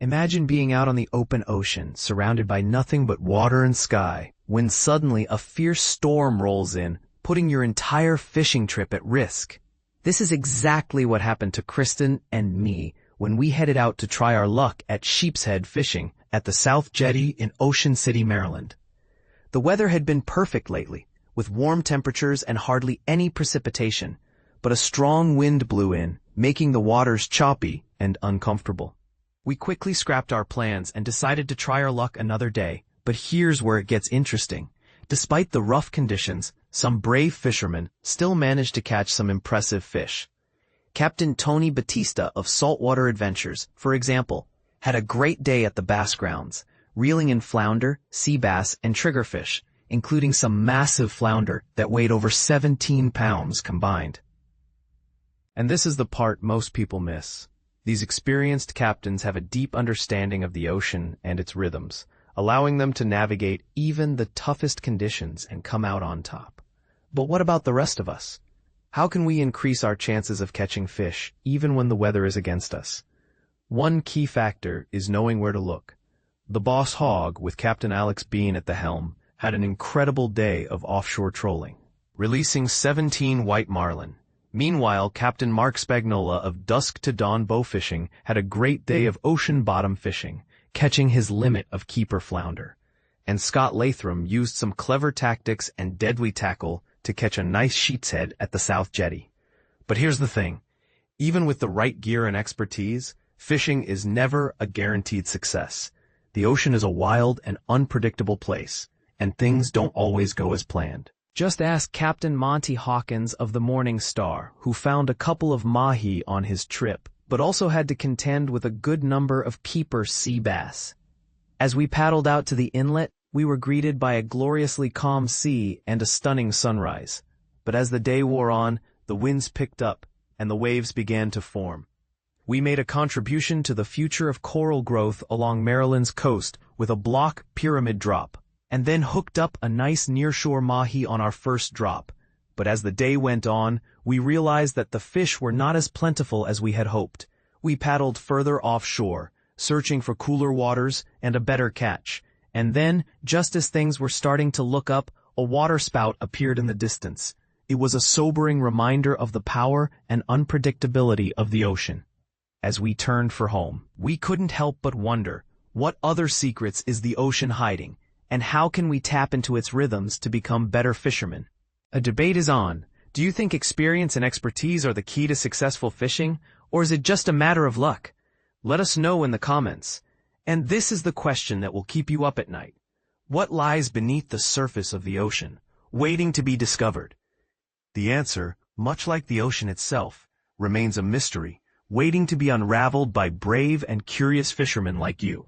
Imagine being out on the open ocean, surrounded by nothing but water and sky, when suddenly a fierce storm rolls in, putting your entire fishing trip at risk. This is exactly what happened to Kristen and me when we headed out to try our luck at sheepshead fishing at the South Jetty in Ocean City, Maryland. The weather had been perfect lately, with warm temperatures and hardly any precipitation, but a strong wind blew in, making the waters choppy and uncomfortable. We quickly scrapped our plans and decided to try our luck another day, but here's where it gets interesting. Despite the rough conditions, some brave fishermen still managed to catch some impressive fish. Captain Tony Battista of Saltwater Adventures, for example, had a great day at the bass grounds, reeling in flounder, sea bass, and triggerfish, including some massive flounder that weighed over 17 pounds combined. And this is the part most people miss. These experienced captains have a deep understanding of the ocean and its rhythms, allowing them to navigate even the toughest conditions and come out on top. But what about the rest of us? How can we increase our chances of catching fish, even when the weather is against us? One key factor is knowing where to look. The Boss Hogg, with Captain Beane at the helm, had an incredible day of offshore trolling, releasing 17 white marlin. Meanwhile, Captain Mark Spagnola of Dusk to Dawn bow fishing had a great day of ocean bottom fishing, catching his limit of keeper flounder. And Scott Lathroum used some clever tactics and deadly tackle to catch a nice sheepshead at the South Jetty. But here's the thing. Even with the right gear and expertise, fishing is never a guaranteed success. The ocean is a wild and unpredictable place, and things don't always go as planned. Just ask Captain Monty Hawkins of the Morning Star, who found a couple of mahi on his trip, but also had to contend with a good number of keeper sea bass. As we paddled out to the inlet, we were greeted by a gloriously calm sea and a stunning sunrise. But as the day wore on, the winds picked up, and the waves began to form. We made a contribution to the future of coral growth along Maryland's coast with a block pyramid drop, and then hooked up a nice nearshore mahi on our first drop. But as the day went on, we realized that the fish were not as plentiful as we had hoped. We paddled further offshore, searching for cooler waters and a better catch. And then, just as things were starting to look up, a waterspout appeared in the distance. It was a sobering reminder of the power and unpredictability of the ocean. As we turned for home, we couldn't help but wonder, what other secrets is the ocean hiding? And how can we tap into its rhythms to become better fishermen? A debate is on. Do you think experience and expertise are the key to successful fishing, or is it just a matter of luck? Let us know in the comments. And this is the question that will keep you up at night. What lies beneath the surface of the ocean, waiting to be discovered? The answer, much like the ocean itself, remains a mystery, waiting to be unraveled by brave and curious fishermen like you.